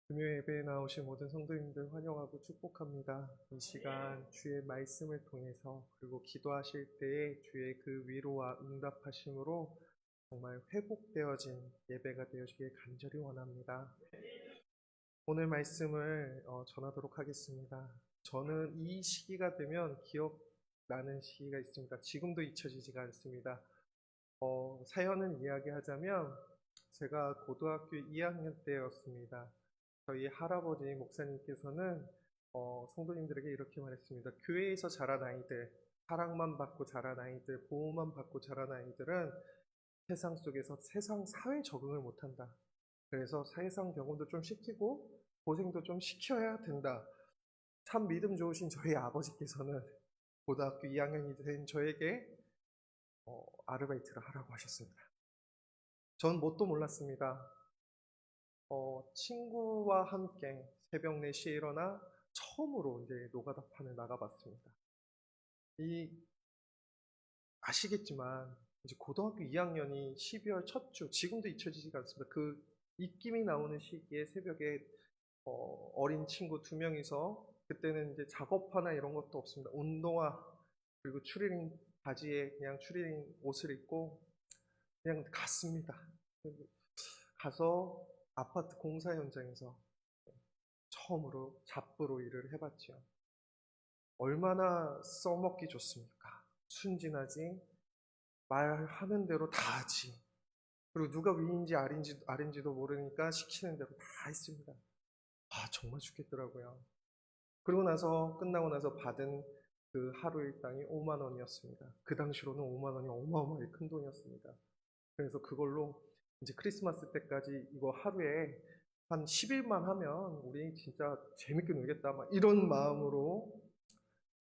금요 예배에 나오신 모든 성도님들 환영하고 축복합니다. 이 시간 주의 말씀을 통해서 그리고 기도하실 때에 주의 그 위로와 응답하심으로 정말 회복되어진 예배가 되어지길 간절히 원합니다. 오늘 말씀을 전하도록 하겠습니다. 저는 이 시기가 되면 기억나는 시기가 있습니다. 지금도 잊혀지지가 않습니다. 사연을 이야기하자면 제가 고등학교 2학년 때였습니다. 저희 할아버지 목사님께서는 성도님들에게 이렇게 말했습니다. 교회에서 자란 아이들, 사랑만 받고 자란 아이들, 보호만 받고 자란 아이들은 세상 속에서 세상 사회 적응을 못한다. 그래서 세상 경험도 좀 시키고 고생도 좀 시켜야 된다. 참 믿음 좋으신 저희 아버지께서는 고등학교 2학년이 된 저에게 아르바이트를 하라고 하셨습니다. 전 뭣도 몰랐습니다. 친구와 함께 새벽 4시에 일어나 처음으로 이제 노가다판을 나가봤습니다. 아시겠지만, 이제 고등학교 2학년이 12월 첫 주, 지금도 잊혀지지가 않습니다. 그 입김이 나오는 시기에 새벽에 어린 친구 2명이서 그때는 이제 작업화나 이런 것도 없습니다. 운동화, 그리고 추리닝 바지에 그냥 추리닝 옷을 입고 그냥 갔습니다. 가서 아파트 공사 현장에서 처음으로 잡부로 일을 해봤지요. 얼마나 써먹기 좋습니까? 순진하지, 말하는 대로 다 하지. 그리고 누가 위인지 아래인지도 모르니까 시키는 대로 다 했습니다. 아, 정말 죽겠더라고요. 그러고 나서, 끝나고 나서 받은 그 하루 일당이 5만 원이었습니다. 그 당시로는 5만 원이 어마어마하게 큰 돈이었습니다. 그래서 그걸로 이제 크리스마스 때까지 이거 하루에 한 10일만 하면 우리 진짜 재밌게 놀겠다. 막 이런 마음으로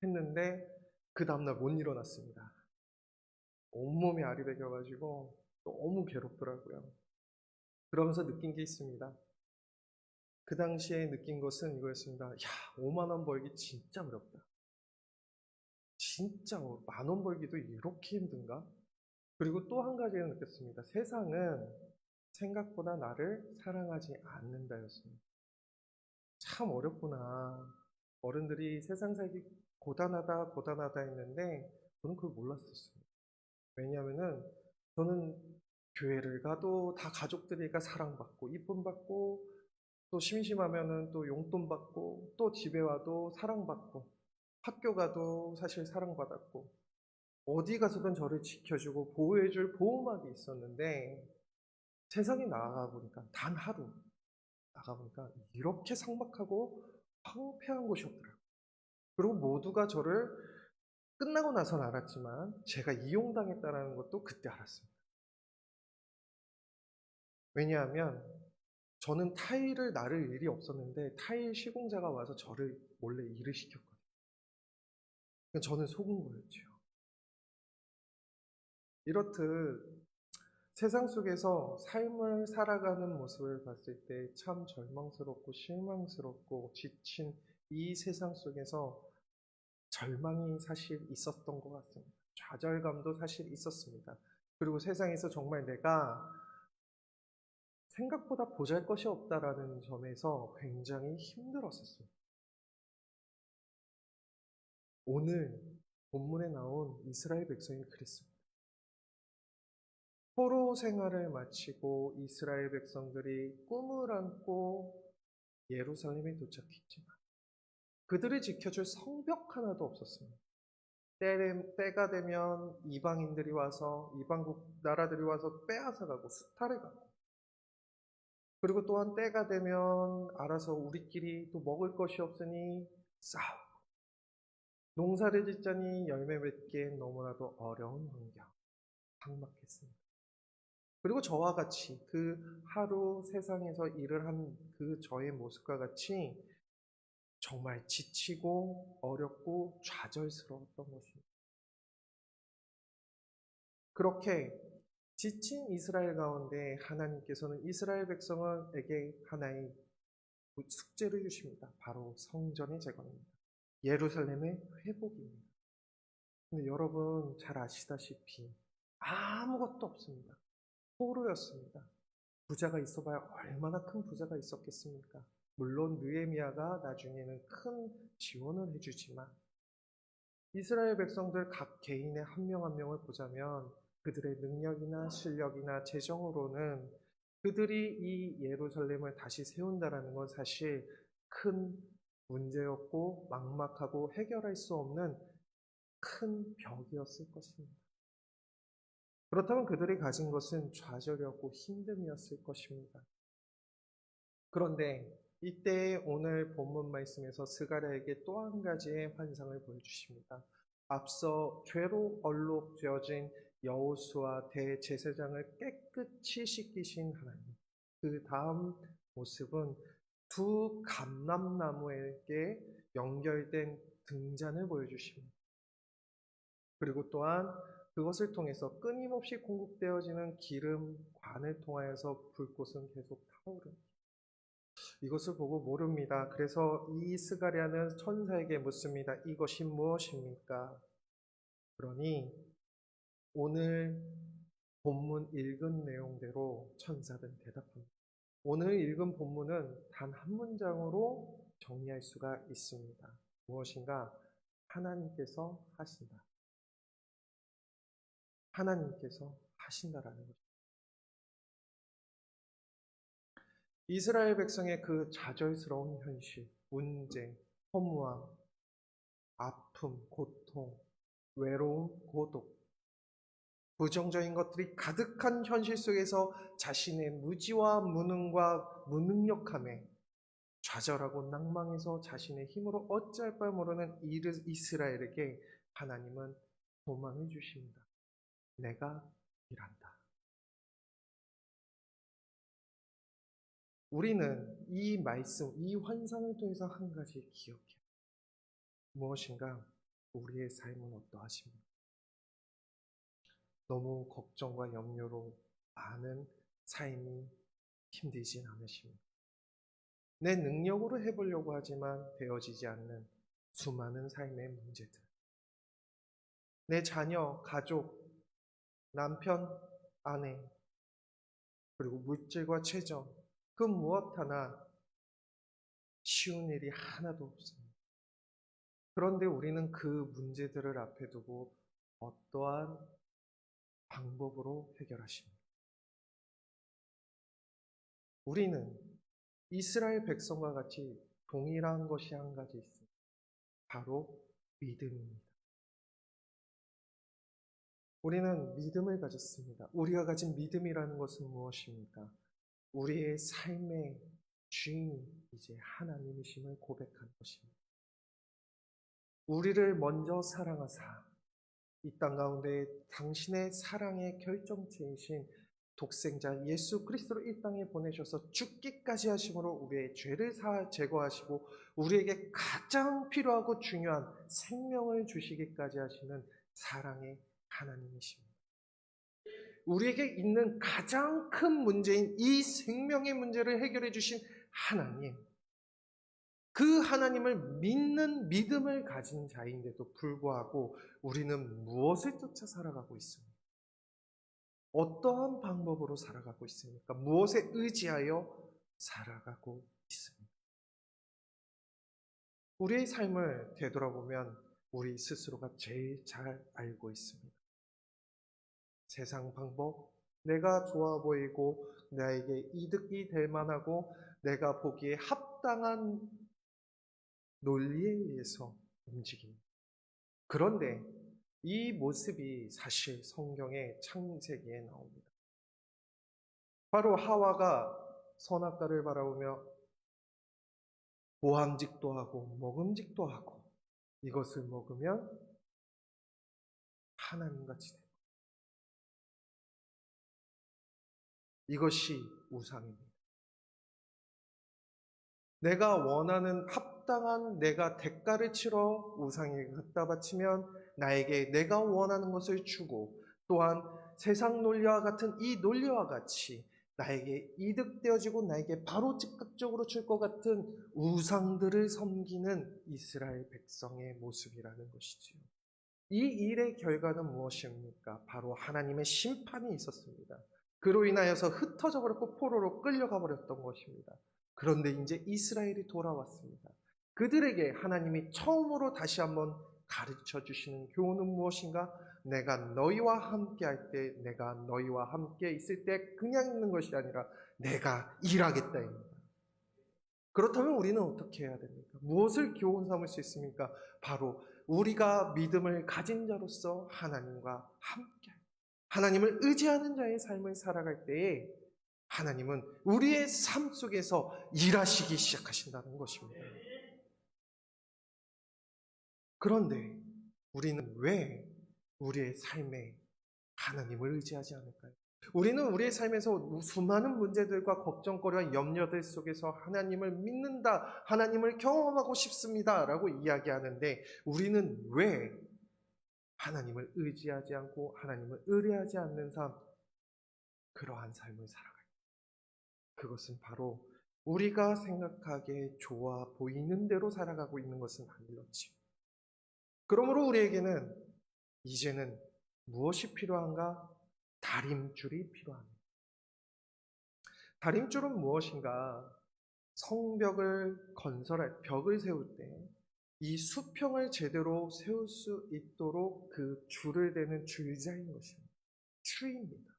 했는데 그 다음날 못 일어났습니다. 온몸이 아리백여가지고 너무 괴롭더라고요. 그러면서 느낀 게 있습니다. 그 당시에 느낀 것은 이거였습니다. 야, 5만 원 벌기 진짜 어렵다. 진짜 10,000원 벌기도 이렇게 힘든가? 그리고 또 한 가지를 느꼈습니다. 세상은 생각보다 나를 사랑하지 않는다였습니다. 참 어렵구나. 어른들이 세상 살기 고단하다, 고단하다 했는데 저는 그걸 몰랐었어요. 왜냐하면은 저는 교회를 가도 다 가족들이니까 사랑받고 이쁨 받고 또 심심하면은 또 용돈 받고 또 집에 와도 사랑받고 학교 가도 사실 사랑받았고 어디 가서든 저를 지켜주고 보호해줄 보호막이 있었는데 세상에 나가 보니까 단 하루 나가 보니까 이렇게 삭막하고 황폐한 곳이 없더라고요. 그리고 모두가 저를 끝나고 나선 알았지만 제가 이용당했다는 것도 그때 알았습니다. 왜냐하면 저는 타일을 나를 일이 없었는데 타일 시공자가 와서 저를 몰래 일을 시켰거든요. 저는 속은 거였죠. 이렇듯 세상 속에서 삶을 살아가는 모습을 봤을 때 참 절망스럽고 실망스럽고 지친 이 세상 속에서 절망이 사실 있었던 것 같습니다. 좌절감도 사실 있었습니다. 그리고 세상에서 정말 내가 생각보다 보잘것이 없다라는 점에서 굉장히 힘들었었습니다. 오늘 본문에 나온 이스라엘 백성이 그랬습니다. 포로 생활을 마치고 이스라엘 백성들이 꿈을 안고 예루살렘에 도착했지만 그들을 지켜줄 성벽 하나도 없었습니다. 때가 되면 이방인들이 와서 이방국 나라들이 와서 빼앗아가고 수탈해가고 그리고 또한 때가 되면 알아서 우리끼리 또 먹을 것이 없으니 싸우고 농사를 짓자니 열매 맺기엔 너무나도 어려운 환경 막막했습니다. 그리고 저와 같이 그 하루 세상에서 일을 한 그 저의 모습과 같이 정말 지치고 어렵고 좌절스러웠던 것입니다. 그렇게 지친 이스라엘 가운데 하나님께서는 이스라엘 백성에게 하나의 숙제를 주십니다. 바로 성전의 재건입니다. 예루살렘의 회복입니다. 근데 여러분 잘 아시다시피 아무것도 없습니다. 포로였습니다. 부자가 있어봐야 얼마나 큰 부자가 있었겠습니까? 물론 느헤미야가 나중에는 큰 지원을 해주지만 이스라엘 백성들 각 개인의 한 명 한 명을 보자면 그들의 능력이나 실력이나 재정으로는 그들이 이 예루살렘을 다시 세운다라는 건 사실 큰 문제였고 막막하고 해결할 수 없는 큰 벽이었을 것입니다. 그렇다면 그들이 가진 것은 좌절이었고 힘듦이었을 것입니다. 그런데 이때 오늘 본문 말씀에서 스가랴에게 또 한 가지의 환상을 보여주십니다. 앞서 죄로 얼룩되어진 여호수아 대제사장을 깨끗이 씻기신 하나님. 그 다음 모습은 두 감람나무에게 연결된 등잔을 보여주십니다. 그리고 또한 그것을 통해서 끊임없이 공급되어지는 기름관을 통하여서 불꽃은 계속 타오릅니다. 이것을 보고 모릅니다. 그래서 이 스가랴는 천사에게 묻습니다. 이것이 무엇입니까? 그러니 오늘 본문 읽은 내용대로 천사는 대답합니다. 오늘 읽은 본문은 단 한 문장으로 정리할 수가 있습니다. 무엇인가? 하나님께서 하신다. 하나님께서 하신다라는 것입니다. 이스라엘 백성의 그 좌절스러운 현실, 문제, 허무함, 아픔, 고통, 외로움, 고독, 부정적인 것들이 가득한 현실 속에서 자신의 무지와 무능과 무능력함에 좌절하고 낭망해서 자신의 힘으로 어찌할 바 모르는 이스라엘에게 하나님은 소망을 주십니다. 내가 일한다. 우리는 이 말씀, 이 환상을 통해서 한 가지 기억해요. 무엇인가? 우리의 삶은 어떠하십니까? 너무 걱정과 염려로 많은 삶이 힘들진 않으십니까? 내 능력으로 해보려고 하지만 되어지지 않는 수많은 삶의 문제들. 내 자녀, 가족, 남편, 아내, 그리고 물질과 재정, 그 무엇 하나 쉬운 일이 하나도 없습니다. 그런데 우리는 그 문제들을 앞에 두고 어떠한 방법으로 해결하십니까? 우리는 이스라엘 백성과 같이 동일한 것이 한 가지 있습니다. 바로 믿음입니다. 우리는 믿음을 가졌습니다. 우리가 가진 믿음이라는 것은 무엇입니까? 우리의 삶의 주인이 이제 하나님이심을 고백하는 것입니다. 우리를 먼저 사랑하사 이 땅 가운데 당신의 사랑의 결정체이신 독생자 예수 그리스도를 이 땅에 보내셔서 죽기까지 하심으로 우리의 죄를 제거하시고 우리에게 가장 필요하고 중요한 생명을 주시기까지 하시는 사랑의 하나님이십니다. 우리에게 있는 가장 큰 문제인 이 생명의 문제를 해결해 주신 하나님, 그 하나님을 믿는 믿음을 가진 자인데도 불구하고 우리는 무엇을 쫓아 살아가고 있습니까? 어떠한 방법으로 살아가고 있습니까? 무엇에 의지하여 살아가고 있습니까? 우리의 삶을 되돌아보면 우리 스스로가 제일 잘 알고 있습니다. 세상 방법, 내가 좋아 보이고 나에게 이득이 될 만하고 내가 보기에 합당한 논리에 의해서 움직입니다. 그런데 이 모습이 사실 성경의 창세기에 나옵니다. 바로 하와가 선악과를 바라보며 모함직도 하고 먹음직도 하고 이것을 먹으면 하나님같이 됩니다. 이것이 우상입니다. 내가 원하는 합당한 내가 대가를 치러 우상에게 갖다 바치면 나에게 내가 원하는 것을 주고 또한 세상 논리와 같은 이 논리와 같이 나에게 이득되어지고 나에게 바로 즉각적으로 줄 것 같은 우상들을 섬기는 이스라엘 백성의 모습이라는 것이지요. 이 일의 결과는 무엇입니까? 바로 하나님의 심판이 있었습니다. 그로 인하여서 흩어져 버렸고 포로로 끌려가 버렸던 것입니다. 그런데 이제 이스라엘이 돌아왔습니다. 그들에게 하나님이 처음으로 다시 한번 가르쳐 주시는 교훈은 무엇인가? 내가 너희와 함께 할 때, 내가 너희와 함께 있을 때 그냥 있는 것이 아니라 내가 일하겠다입니다. 그렇다면 우리는 어떻게 해야 됩니까? 무엇을 교훈 삼을 수 있습니까? 바로 우리가 믿음을 가진 자로서 하나님과 함께, 하나님을 의지하는 자의 삶을 살아갈 때에 하나님은 우리의 삶 속에서 일하시기 시작하신다는 것입니다. 그런데 우리는 왜 우리의 삶에 하나님을 의지하지 않을까요? 우리는 우리의 삶에서 수많은 문제들과 걱정거리와 염려들 속에서 하나님을 믿는다, 하나님을 경험하고 싶습니다 라고 이야기하는데 우리는 왜 하나님을 의지하지 않고 하나님을 의뢰하지 않는 삶, 그러한 삶을 살아갈까요? 그것은 바로 우리가 생각하기에 좋아 보이는 대로 살아가고 있는 것은 아닐런지. 그러므로 우리에게는 이제는 무엇이 필요한가? 다림줄이 필요합니다. 다림줄은 무엇인가? 성벽을 건설할, 벽을 세울 때 이 수평을 제대로 세울 수 있도록 그 줄을 대는 줄자인 것입니다. 트리입니다.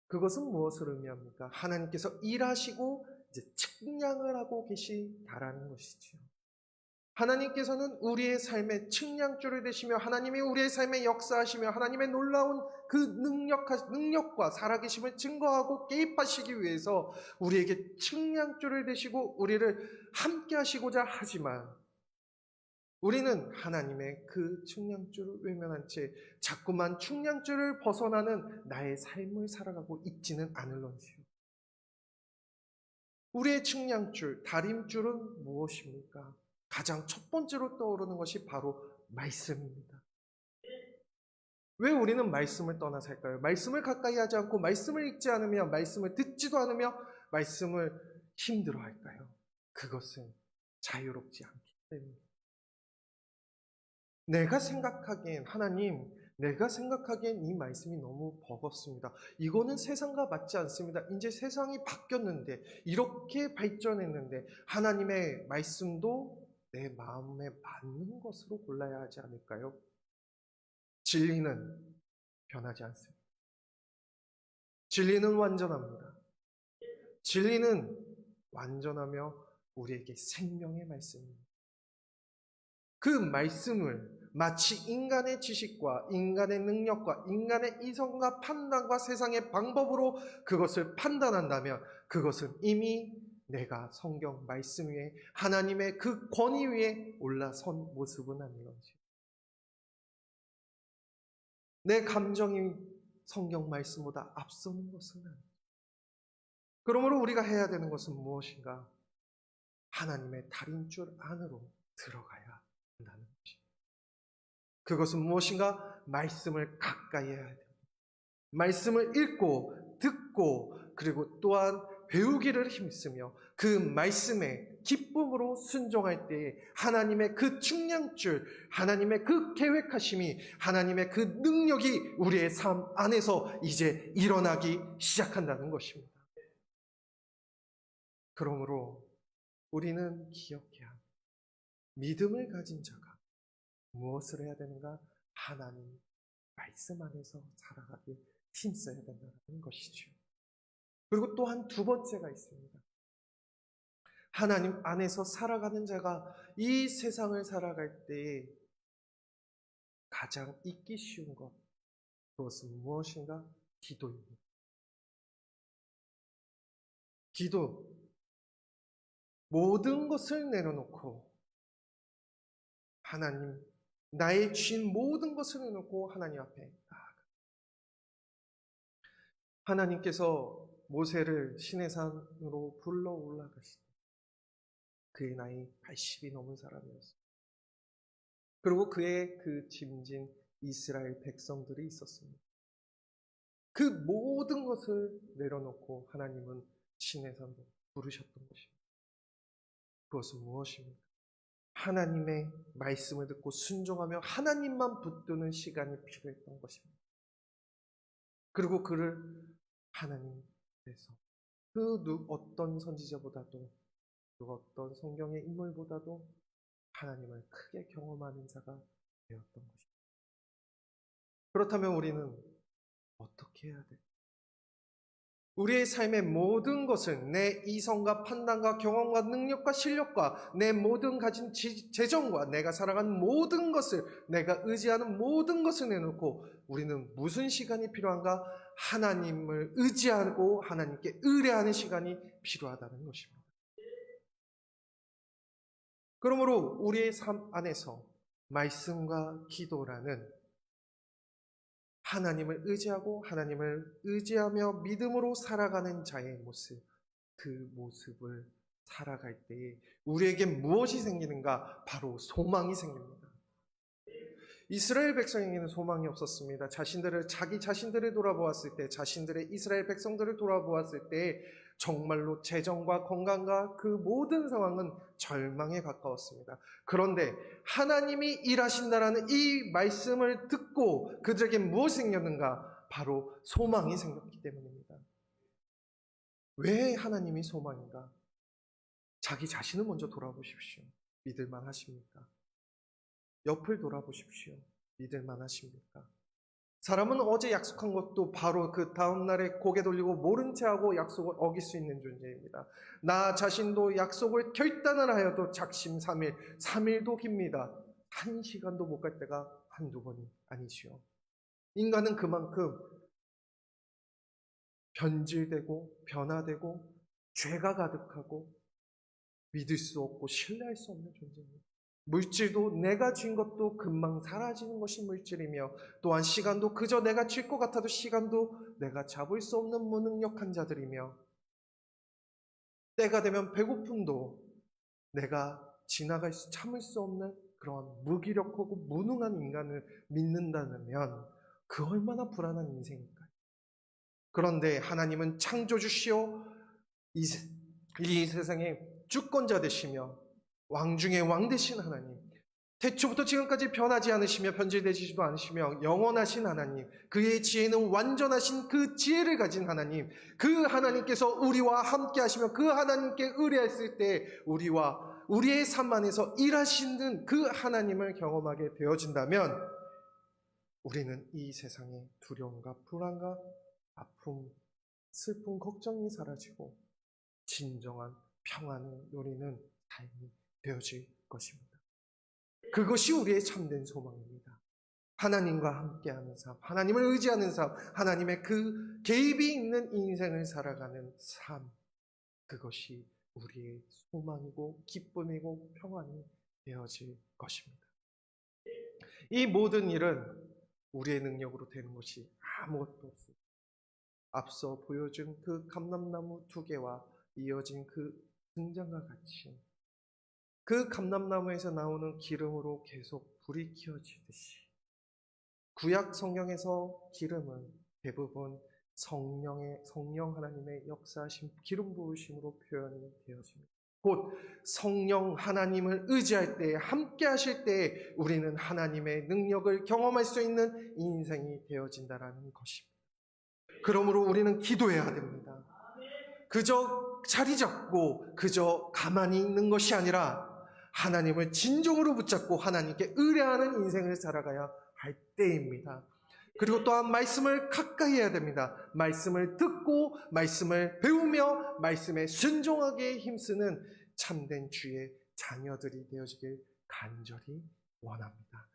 그것은 무엇을 의미합니까? 하나님께서 일하시고 이제 측량을 하고 계시다라는 것이지요. 하나님께서는 우리의 삶의 측량줄을 되시며 하나님이 우리의 삶에 역사하시며 하나님의 놀라운 그 능력과 살아계심을 증거하고 개입하시기 위해서 우리에게 측량줄을 되시고 우리를 함께 하시고자 하지만 우리는 하나님의 그 측량줄을 외면한 채 자꾸만 측량줄을 벗어나는 나의 삶을 살아가고 있지는 않을런지요. 우리의 측량줄, 다림줄은 무엇입니까? 가장 첫 번째로 떠오르는 것이 바로 말씀입니다. 왜 우리는 말씀을 떠나 살까요? 말씀을 가까이 하지 않고 말씀을 읽지 않으며 말씀을 듣지도 않으며 말씀을 힘들어 할까요? 그것은 자유롭지 않기 때문입니다. 내가 생각하기엔 이 말씀이 너무 버겁습니다. 이거는 세상과 맞지 않습니다. 이제 세상이 바뀌었는데, 이렇게 발전했는데, 하나님의 말씀도 내 마음에 맞는 것으로 골라야 하지 않을까요? 진리는 변하지 않습니다. 진리는 완전합니다. 진리는 완전하며 우리에게 생명의 말씀입니다. 그 말씀을 마치 인간의 지식과 인간의 능력과 인간의 이성과 판단과 세상의 방법으로 그것을 판단한다면 그것은 이미 내가 성경 말씀 위에 하나님의 그 권위 위에 올라선 모습은 아니런지. 내 감정이 성경 말씀보다 앞서는 것은 아니죠. 그러므로 우리가 해야 되는 것은 무엇인가? 하나님의 다림줄 안으로 들어가야 한다는 것입니다. 그것은 무엇인가? 말씀을 가까이 해야 됩니다. 말씀을 읽고 듣고 그리고 또한 배우기를 힘쓰며 그 말씀에 기쁨으로 순종할 때에 하나님의 그 측량줄, 하나님의 그 계획하심이, 하나님의 그 능력이 우리의 삶 안에서 이제 일어나기 시작한다는 것입니다. 그러므로 우리는 기억해야 합니다. 믿음을 가진 자가 무엇을 해야 되는가? 하나님 말씀 안에서 살아가길 힘써야 된다는 것이죠. 그리고 또한 두 번째가 있습니다. 하나님 안에서 살아가는 자가 이 세상을 살아갈 때에 가장 잊기 쉬운 것, 그것은 무엇인가? 기도입니다. 기도. 모든 것을 내려놓고 하나님, 나의 쥔 모든 것을 내려놓고 하나님 앞에 나아가. 하나님께서 모세를 시내산으로 불러 올라가시다. 그의 나이 80이 넘은 사람이었습니다. 그리고 그의 그 짐진 이스라엘 백성들이 있었습니다. 그 모든 것을 내려놓고 하나님은 시내산으로 부르셨던 것입니다. 그것은 무엇입니까? 하나님의 말씀을 듣고 순종하며 하나님만 붙드는 시간이 필요했던 것입니다. 그리고 그를 하나님께서 어떤 선지자보다도, 그 어떤 성경의 인물보다도 하나님을 크게 경험하는 자가 되었던 것입니다. 그렇다면 우리는 어떻게 해야 돼? 우리의 삶의 모든 것을 내 이성과 판단과 경험과 능력과 실력과 내 모든 가진 재정과 내가 살아간 모든 것을, 내가 의지하는 모든 것을 내놓고 우리는 무슨 시간이 필요한가? 하나님을 의지하고 하나님께 의뢰하는 시간이 필요하다는 것입니다. 그러므로 우리의 삶 안에서 말씀과 기도라는 하나님을 의지하고 하나님을 의지하며 믿음으로 살아가는 자의 모습, 그 모습을 살아갈 때에 우리에게 무엇이 생기는가? 바로 소망이 생깁니다. 이스라엘 백성에게는 소망이 없었습니다. 자기 자신들을 돌아보았을 때, 자신들의 이스라엘 백성들을 돌아보았을 때 정말로 재정과 건강과 그 모든 상황은 절망에 가까웠습니다. 그런데 하나님이 일하신다라는 이 말씀을 듣고 그들에게 무엇이 생겼는가? 바로 소망이 생겼기 때문입니다. 왜 하나님이 소망인가? 자기 자신을 먼저 돌아보십시오. 믿을만 하십니까? 옆을 돌아보십시오. 믿을만 하십니까? 사람은 어제 약속한 것도 바로 그 다음날에 고개 돌리고 모른 채 하고 약속을 어길 수 있는 존재입니다. 나 자신도 약속을 결단을 하여도 작심 3일, 3일도 깁니다. 1시간도 못 갈 때가 한두 번이 아니지요. 인간은 그만큼 변질되고 변화되고 죄가 가득하고 믿을 수 없고 신뢰할 수 없는 존재입니다. 물질도 내가 쥔 것도 금방 사라지는 것이 물질이며 또한 시간도 그저 내가 쥘 것 같아도 시간도 내가 잡을 수 없는 무능력한 자들이며 때가 되면 배고픔도 내가 참을 수 없는 그런 무기력하고 무능한 인간을 믿는다면 그 얼마나 불안한 인생일까요? 그런데 하나님은 창조주시오 이 세상의 주권자 되시며 왕 중에 왕 되신 하나님, 태초부터 지금까지 변하지 않으시며 변질되지도 않으시며 영원하신 하나님, 그의 지혜는 완전하신 그 지혜를 가진 하나님, 그 하나님께서 우리와 함께 하시며 그 하나님께 의뢰했을 때 우리와 우리의 삶 안에서 일하시는 그 하나님을 경험하게 되어진다면 우리는 이 세상의 두려움과 불안과 아픔, 슬픔, 걱정이 사라지고 진정한 평안을 누리는 삶이 되어질 것입니다. 그것이 우리의 참된 소망입니다. 하나님과 함께하는 삶, 하나님을 의지하는 삶, 하나님의 그 개입이 있는 인생을 살아가는 삶, 그것이 우리의 소망이고 기쁨이고 평안이 되어질 것입니다. 이 모든 일은 우리의 능력으로 되는 것이 아무것도 없습니다. 앞서 보여준 그 감람나무 2개와 이어진 그 등잔과 같이 그 감람나무에서 나오는 기름으로 계속 불이 켜지듯이 구약 성경에서 기름은 대부분 성령 하나님의 역사하신 기름 부으심으로 표현이 되어집니다. 곧 성령 하나님을 의지할 때, 함께 하실 때 우리는 하나님의 능력을 경험할 수 있는 인생이 되어진다는 것입니다. 그러므로 우리는 기도해야 됩니다. 그저 자리 잡고 그저 가만히 있는 것이 아니라 하나님을 진정으로 붙잡고 하나님께 의뢰하는 인생을 살아가야 할 때입니다. 그리고 또한 말씀을 가까이 해야 됩니다. 말씀을 듣고 말씀을 배우며 말씀에 순종하게 힘쓰는 참된 주의 자녀들이 되어지길 간절히 원합니다.